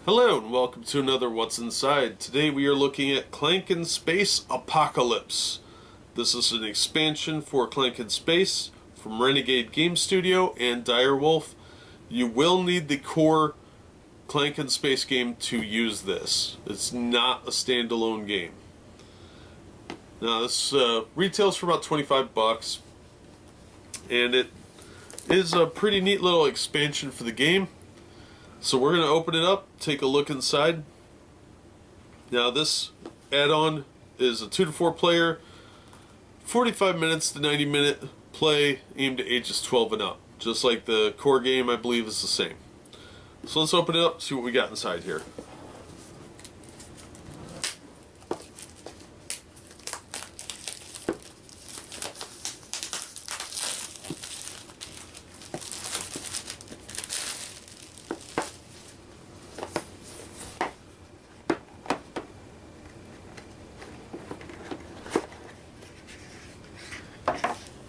Hello and welcome to another What's Inside. Today we are looking at Clank in Space Apocalypse. This is an expansion for Clank in Space from Renegade Game Studio and Direwolf. You will need the core Clank in Space game to use this. It's not a standalone game. Now this retails for about 25 bucks, and it is a pretty neat little expansion for the game. So we're going to open it up, take a look inside. Now this add-on is a 2 to 4 player, 45 minutes to 90 minute play, aimed at ages 12 and up. Just like the core game, I believe, is the same. So let's open it up, see what we got inside here.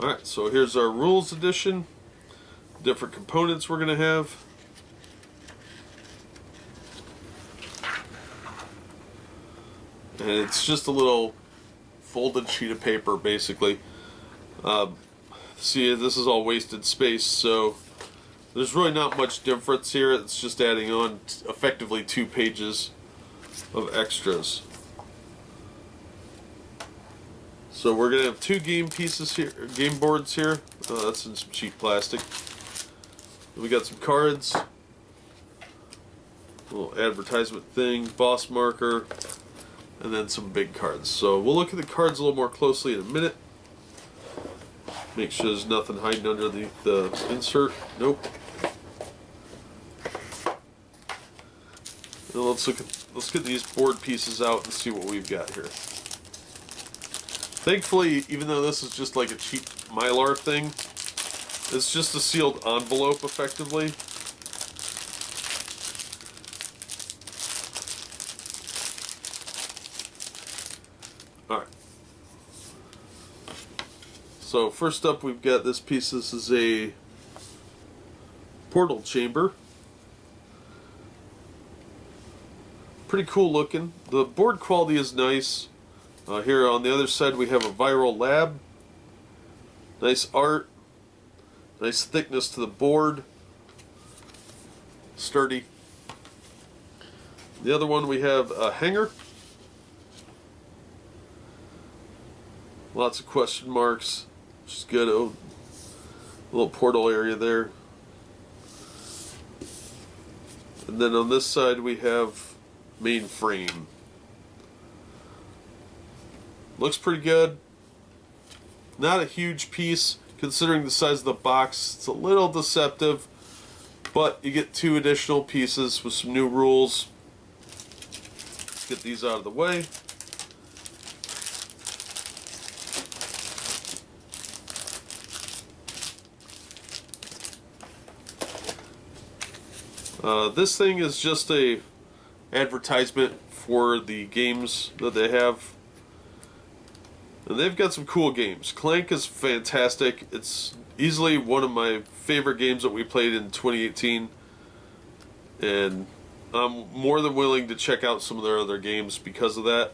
Alright, so here's our rules edition. Different components we're going to have. And it's just a little folded sheet of paper, basically. See, this is all wasted space, so there's really not much difference here. It's just adding on effectively 2 pages of extras. So we're going to have 2 game pieces here, game boards here. That's in some cheap plastic. We got some cards, a little advertisement thing, boss marker, and then some big cards. So we'll look at the cards a little more closely in a minute. Make sure there's nothing hiding underneath the insert. Nope. Now let's get these board pieces out and see what we've got here. Thankfully, even though this is just like a cheap Mylar thing, it's just a sealed envelope effectively. Alright. So first up we've got this piece. This is a portal chamber. Pretty cool looking. The board quality is nice. Here on the other side we have a viral lab. Nice art. Nice thickness to the board. Sturdy. The other one we have a hanger. Lots of question marks. Which is good. Oh, a little portal area there. And then on this side we have main frame. Looks pretty good. Not a huge piece considering the size of the box. It's a little deceptive, but you get 2 additional pieces with some new rules. Let's get these out of the way. This thing is just a advertisement for the games that they have. And they've got some cool games. Clank is fantastic. It's easily one of my favorite games that we played in 2018. And I'm more than willing to check out some of their other games because of that.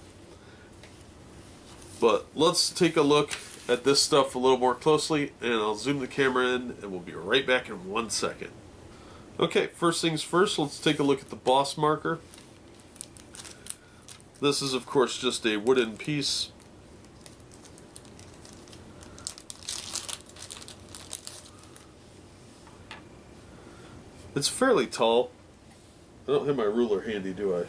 But let's take a look at this stuff a little more closely, and I'll zoom the camera in and we'll be right back in 1 second. Okay, first things first, let's take a look at the boss marker. This is of course just a wooden piece. It's fairly tall. I don't have my ruler handy, do I?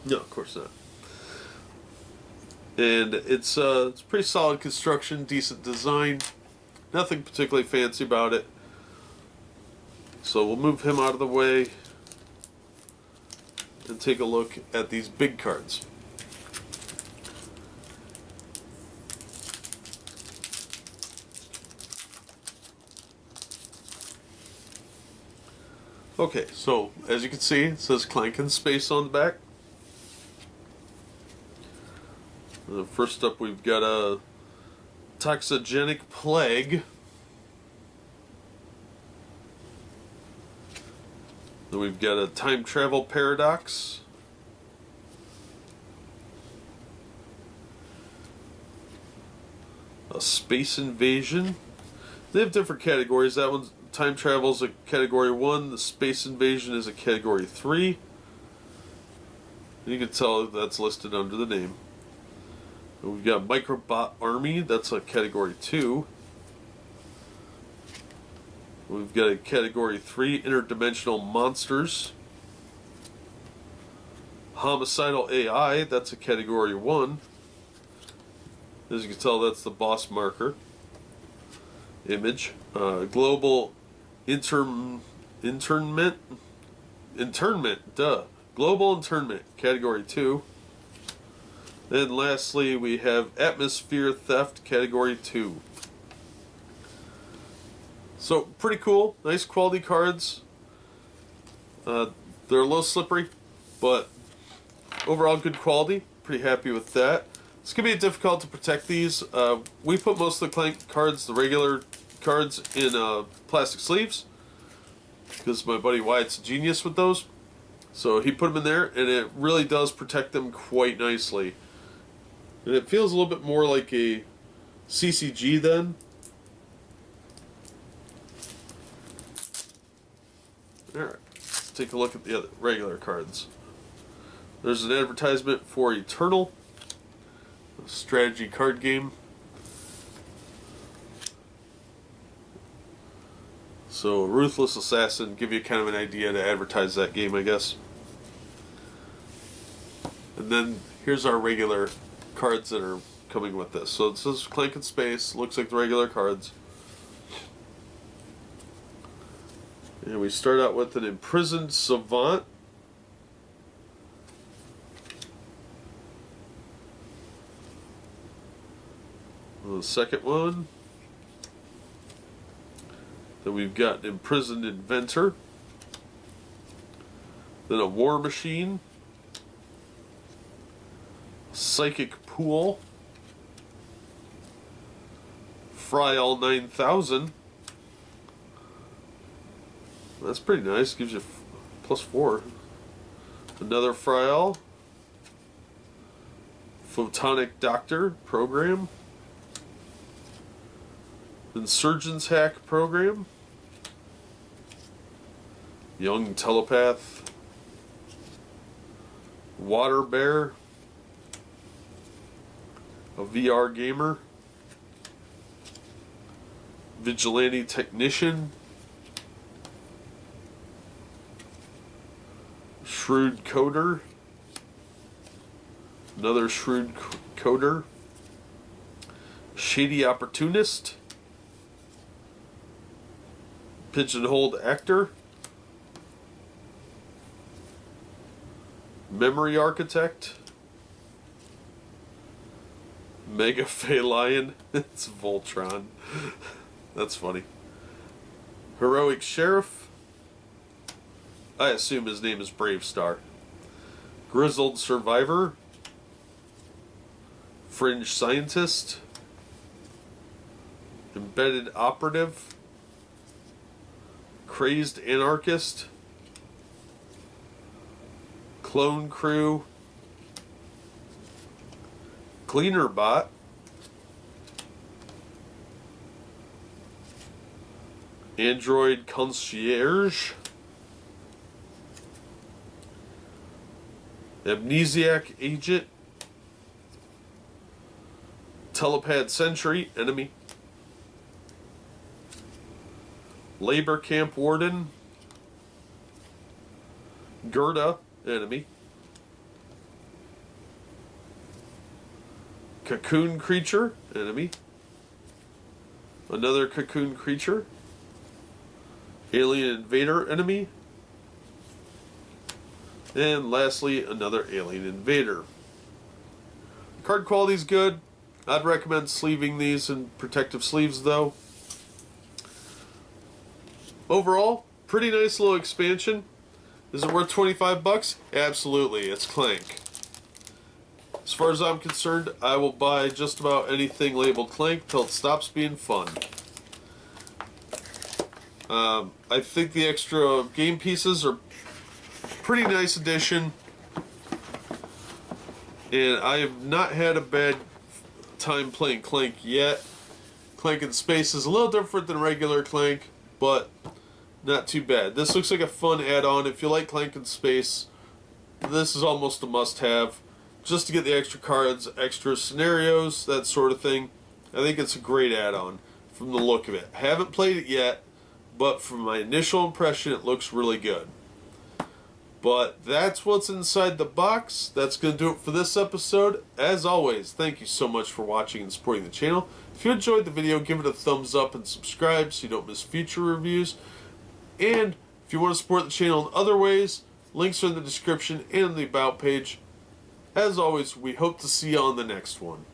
No, of course not. And it's pretty solid construction, decent design. Nothing particularly fancy about it. So we'll move him out of the way and take a look at these big cards. Okay, so as you can see, it says Clank in Space on the back. First up, we've got a toxigenic plague. Then we've got a time travel paradox. A space invasion. They have different categories. That one's time travel is a category 1. The space invasion is a category 3. You can tell that's listed under the name. And we've got Microbot Army. That's a category 2. We've got a category 3, Interdimensional Monsters. Homicidal AI. That's a category 1. As you can tell, that's the boss marker image. Global internment, Global internment, category 2. Then lastly, we have atmosphere theft, category 2. So pretty cool, nice quality cards. They're a little slippery, but overall good quality. Pretty happy with that. It's going to be difficult to protect these. We put most of the Clank cards, the regular cards, in plastic sleeves, because my buddy Wyatt's a genius with those. So he put them in there, and it really does protect them quite nicely. And it feels a little bit more like a CCG then. Alright, let's take a look at the other regular cards. There's an advertisement for Eternal, a strategy card game. So, Ruthless Assassin, give you kind of an idea to advertise that game, I guess. And then here's our regular cards that are coming with this. So it says Clank in Space, looks like the regular cards. And we start out with an Imprisoned Savant. The second one. Then we've got an Imprisoned Inventor. Then a War Machine. Psychic Pool. Fryall 9000. That's pretty nice. Gives you +4. Another Fryall. Photonic Doctor program. Insurgents Hack program. Young Telepath. Water Bear. A VR Gamer. Vigilante Technician. Shrewd Coder. Another Shrewd Coder. Shady Opportunist. Pigeonholed Actor. Memory Architect. Mega Feline. It's Voltron. That's funny. Heroic Sheriff. I assume his name is Brave Star. Grizzled Survivor. Fringe Scientist. Embedded Operative. Crazed Anarchist. Clone Crew. Cleaner Bot. Android Concierge. Amnesiac Agent. Telepath Sentry, enemy. Labor Camp Warden. Gerda, enemy. Cocoon Creature, enemy. Another Cocoon Creature. Alien Invader, enemy. And lastly, another Alien Invader. Card quality is good. I'd recommend sleeving these in protective sleeves though. Overall, pretty nice little expansion. Is it worth 25 bucks? Absolutely, it's Clank. As far as I'm concerned, I will buy just about anything labeled Clank till it stops being fun. I think the extra game pieces are pretty nice addition, and I have not had a bad time playing Clank yet. Clank in Space is a little different than regular Clank, but not too bad. This looks like a fun add-on. If you like Clank in Space, this is almost a must-have, just to get the extra cards, extra scenarios, that sort of thing. I think it's a great add-on from the look of it. I haven't played it yet, but from my initial impression, it looks really good. But that's what's inside the box. That's going to do it for this episode. As always, thank you so much for watching and supporting the channel. If you enjoyed the video, give it a thumbs up and subscribe so you don't miss future reviews. And if you want to support the channel in other ways, links are in the description and in the About page. As always, we hope to see you on the next one.